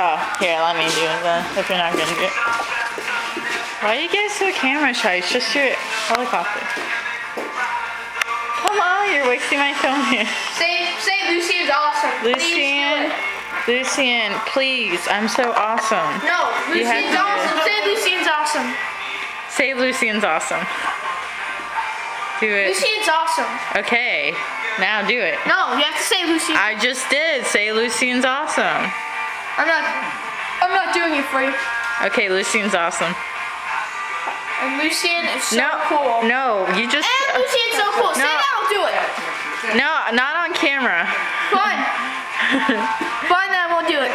Oh, here, let me do it then, if you're not gonna do it. Why are you guys so camera shy? It's just your helicopter. Come on, you're wasting my film here. Say Lucian's awesome. Lucian, please. I'm so awesome. No, Lucian's awesome. Say Lucian's awesome. Say Lucian's awesome. Do it. Lucian's awesome. Okay, now do it. No, you have to say Lucian. I just did. Say Lucian's awesome. I'm not doing it for you. Okay, Lucian's awesome. And Lucian is so cool. No, you just. And Lucian's so cool. Say that, I'll do it. No, not on camera. Fine. Fine, then I won't do it.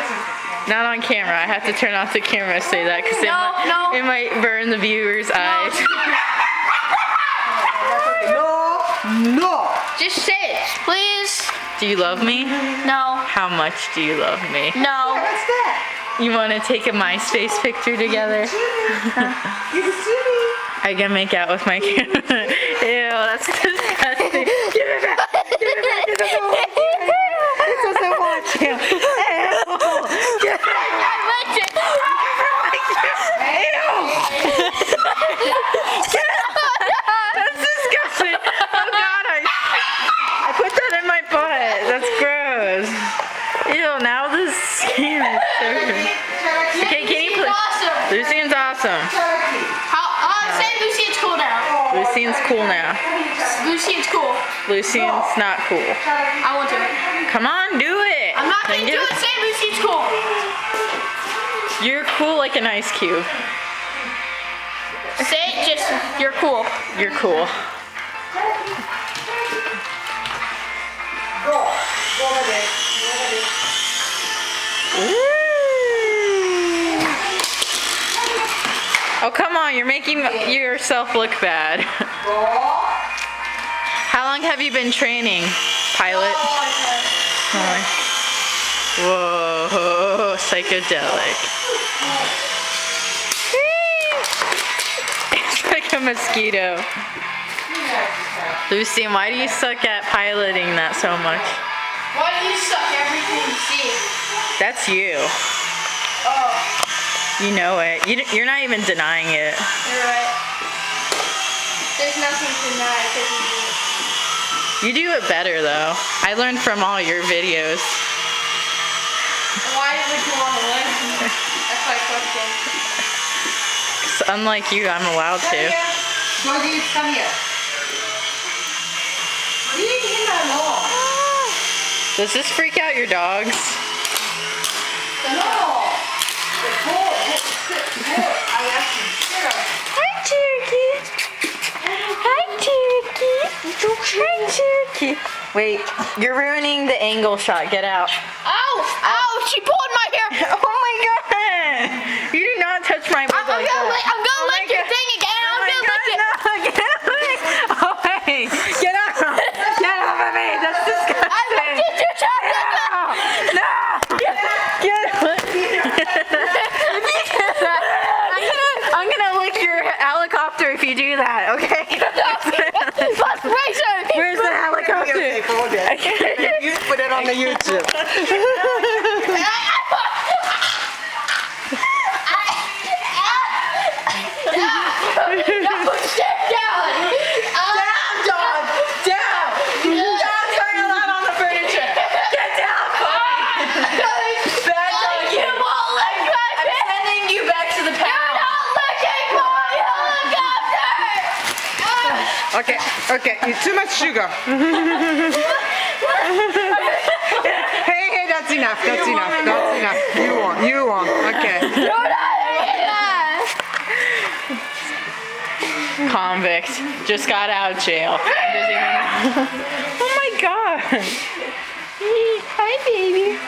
Not on camera. I have to turn off the camera to say that because it might burn the viewers' eyes. No. Just say it, please. Do you love me? No. How much do you love me? No. What's that? You want to take a MySpace picture together? You can see me. I can make out with my camera. Ew, that's disgusting. Give it back. Give it back. It doesn't want you. It doesn't want you. Ew. Give it That's disgusting. Oh God, I put that in my butt. That's gross. Ew, now this skin is so gross. Okay, can you please? Awesome. Lucian's awesome. Say Lucian's cool now. Lucian's cool now. Lucian's cool. Lucian's not cool. I won't do it. Come on, do it. I'm not gonna do it. Say Lucian's cool. You're cool like an ice cube. Say it just, you're cool. You're cool. Ooh. Oh, come on, you're making yourself look bad. How long have you been training, pilot? Whoa, psychedelic. It's like a mosquito. Lucian, why do you suck at piloting that so much? Why do you suck everything you see? That's you. Oh. You know it. You're not even denying it. You're right. There's nothing to deny because you do it. You do it better though. I learned from all your videos. Why would you want to learn? That's my question. 'Cause unlike you, I'm allowed to. Come here. Does this freak out your dogs? No. Hi, Cherokee. Hi, Cherokee. Hi, Cherokee. Wait, you're ruining the angle shot. Get out. Ow! Ow! She pulled my hair. Oh my God! You do not touch my butt like that. I'm gonna lick your thing again. I'm gonna lick it. No, get away! Oh, hey! Get out! Get off of me! That's disgusting! I looked at your chocolate. No! Get I'm gonna lick your helicopter if you do that, okay? Let's race her. Where's the helicopter? Okay, hold it. You put it on the YouTube. Okay, too much sugar. Hey, that's enough. That's enough. You won. Okay. Convict. Just got out of jail. Oh my God. Hi, baby.